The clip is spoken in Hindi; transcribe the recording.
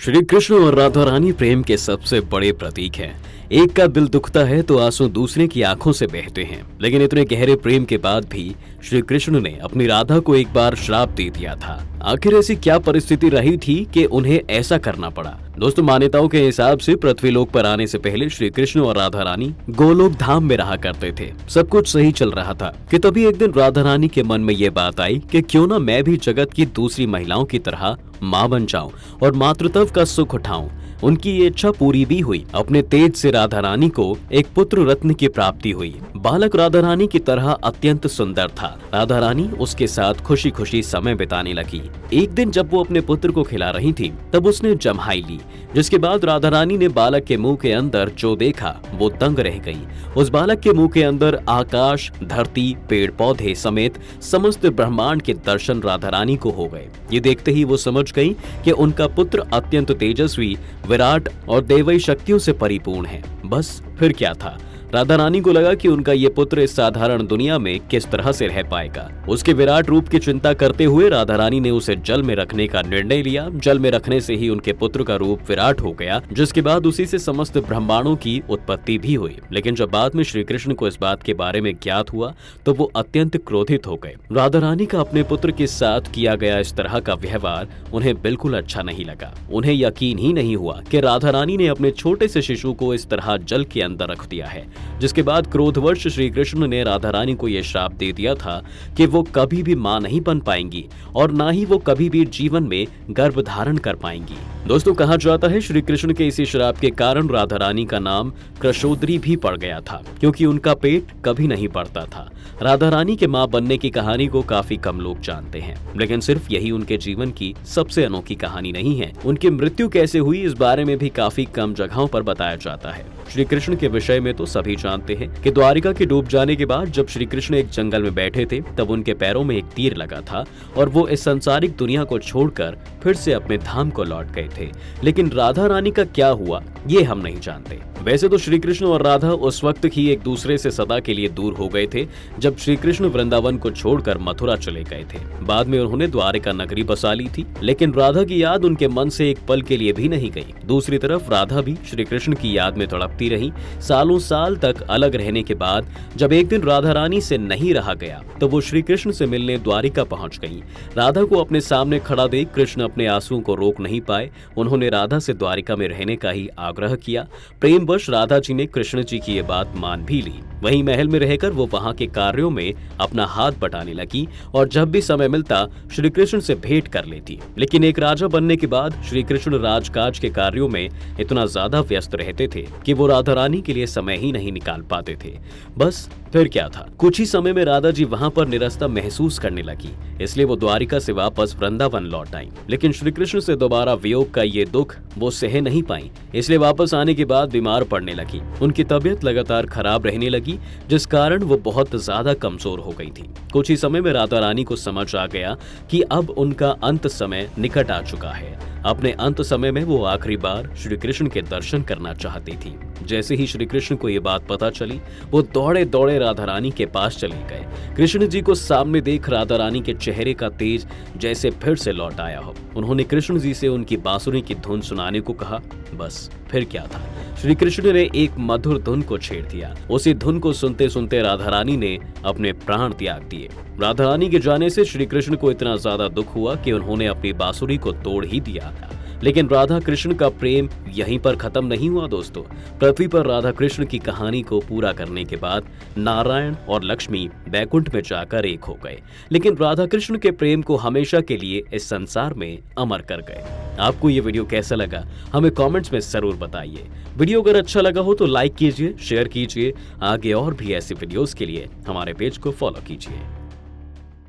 श्री कृष्ण और राधा रानी प्रेम के सबसे बड़े प्रतीक हैं। एक का दिल दुखता है तो आंसू दूसरे की आंखों से बहते हैं। लेकिन इतने गहरे प्रेम के बाद भी श्री कृष्ण ने अपनी राधा को एक बार श्राप दे दिया था। आखिर ऐसी क्या परिस्थिति रही थी कि उन्हें ऐसा करना पड़ा? दोस्तों, मान्यताओं के हिसाब से पृथ्वीलोक पर आने से पहले श्री कृष्ण और राधा रानी गोलोक धाम में रहा करते थे। सब कुछ सही चल रहा था कि तभी एक दिन राधा रानी के मन में ये बात आई कि क्यों ना मैं भी जगत की दूसरी महिलाओं की तरह माँ बन जाऊं और मातृत्व का सुख उठाऊं। उनकी ये इच्छा पूरी भी हुई। अपने तेज से राधा रानी को एक पुत्र रत्न की प्राप्ति हुई। बालक राधा रानी की तरह अत्यंत सुंदर था। राधा रानी उसके साथ खुशी खुशी समय बिताने लगी। एक दिन जब वो अपने पुत्र को खिला रही थी तब उसने जम्हाई ली, जिसके बाद राधा रानी ने बालक के मुंह के अंदर जो देखा वो दंग रह गई। उस बालक के मुंह के अंदर आकाश, धरती, पेड़ पौधे समेत समस्त ब्रह्मांड के दर्शन राधा रानी को हो गए। ये देखते ही वो समझ गई कि उनका पुत्र अत्यंत तेजस्वी, विराट और दैवीय शक्तियों से परिपूर्ण है। बस फिर क्या था, राधा रानी को लगा कि उनका ये पुत्र इस साधारण दुनिया में किस तरह से रह पाएगा। उसके विराट रूप की चिंता करते हुए राधा रानी ने उसे जल में रखने का निर्णय लिया। जल में रखने से ही उनके पुत्र का रूप विराट हो गया, जिसके बाद उसी से समस्त ब्रह्मांडों की उत्पत्ति भी हुई। लेकिन जब बाद में श्री कृष्ण को इस बात के बारे में ज्ञात हुआ तो वो अत्यंत क्रोधित हो गए। राधा रानी का अपने पुत्र के साथ किया गया इस तरह का व्यवहार उन्हें बिल्कुल अच्छा नहीं लगा। उन्हें यकीन ही नहीं हुआ कि राधा रानी ने अपने छोटे से शिशु को इस तरह जल के अंदर रख दिया है। जिसके बाद क्रोधवश श्री कृष्ण ने राधा रानी को यह श्राप दे दिया था कि वो कभी भी मां नहीं बन पाएंगी और ना ही वो कभी भी जीवन में गर्भ धारण कर पाएंगी। दोस्तों, कहा जाता है श्री कृष्ण के इसी श्राप के कारण राधा रानी का नाम कृशोदरी भी पड़ गया था, क्योंकि उनका पेट कभी नहीं बढ़ता था। राधा रानी के मां बनने की कहानी को काफी कम लोग जानते हैं, लेकिन सिर्फ यही उनके जीवन की सबसे अनोखी कहानी नहीं है। उनकी मृत्यु कैसे हुई इस बारे में भी काफी कम जगहों पर बताया जाता है। श्री कृष्ण के विषय में तो सभी जानते हैं कि द्वारिका के डूब जाने के बाद जब श्री कृष्ण एक जंगल में बैठे थे तब उनके पैरों में एक तीर लगा था और वो इस संसारिक दुनिया को छोड़कर फिर से अपने धाम को लौट गए थे। लेकिन राधा रानी का क्या हुआ ये हम नहीं जानते। वैसे तो श्री कृष्ण और राधा उस वक्त ही एक दूसरे से सदा के लिए दूर हो गए थे जब श्री कृष्ण वृंदावन को छोड़कर मथुरा चले गए थे। बाद में उन्होंने द्वारिका नगरी बसा ली थी, लेकिन राधा की याद उनके मन से एक पल के लिए भी नहीं गई। दूसरी तरफ राधा भी श्री कृष्ण की याद में तड़पती रही। सालों साल तक अलग रहने के बाद जब एक दिन राधा रानी से नहीं रहा गया तो वो श्री कृष्ण से मिलने द्वारिका पहुंच गई। राधा को अपने सामने खड़ा देख कृष्ण अपने आंसुओं को रोक नहीं पाए। उन्होंने राधा से द्वारिका में रहने का ही आग्रह किया। प्रेमवश राधा जी ने कृष्ण जी की ये बात मान भी ली। वहीं महल में रहकर वो वहां के कार्यों में अपना हाथ बटाने लगी और जब भी समय मिलता श्री कृष्ण से भेंट कर लेती। लेकिन एक राजा बनने के बाद श्री कृष्ण राजकाज के कार्यों में इतना ज्यादा व्यस्त रहते थे कि वो राधा रानी के लिए समय ही नहीं निकाल पाते थे। बस फिर क्या था, कुछ ही समय में राधा जी वहां पर निरस्ता महसूस करने लगी, इसलिए वो द्वारिका से वापस वृंदावन लौट आई। लेकिन श्री कृष्ण से दोबारा वियोग का ये दुख वो सह नहीं पाई, इसलिए वापस आने के बाद बीमार पड़ने लगी। उनकी तबीयत लगातार खराब रहने लगी, जिस कारण वो बहुत ज्यादा कमजोर हो गई थी। कुछ ही समय में राधा रानी को समझ आ गया कि अब उनका अंत समय निकट आ चुका है। अपने अंत समय में वो आखिरी बार श्री कृष्ण के दर्शन करना चाहती थी। जैसे ही श्री कृष्ण को ये बात पता चली वो दौड़े दौड़े राधा रानी के पास चले गए। कृष्ण जी को सामने देख राधा रानी के चेहरे का तेज जैसे फिर से लौट आया हो। उन्होंने कृष्ण जी से उनकी बांसुरी की धुन सुनाने को कहा। बस फिर क्या था, श्री कृष्ण ने एक मधुर धुन को छेड़ दिया। उसी धुन को सुनते सुनते राधा रानी ने अपने प्राण त्याग दिए। राधा रानी के जाने से श्री कृष्ण को इतना ज्यादा दुख हुआ कि उन्होंने अपनी बांसुरी को तोड़ ही दिया था। लेकिन राधा कृष्ण का प्रेम यहीं पर खत्म नहीं हुआ दोस्तों। पृथ्वी पर राधा कृष्ण की कहानी को पूरा करने के बाद नारायण और लक्ष्मी बैकुंठ में जाकर एक हो गए, लेकिन राधा कृष्ण के प्रेम को हमेशा के लिए इस संसार में अमर कर गए। आपको ये वीडियो कैसा लगा हमें कमेंट्स में जरूर बताइए। वीडियो अगर अच्छा लगा हो तो लाइक कीजिए, शेयर कीजिए। आगे और भी ऐसे वीडियोस के लिए हमारे पेज को फॉलो कीजिए।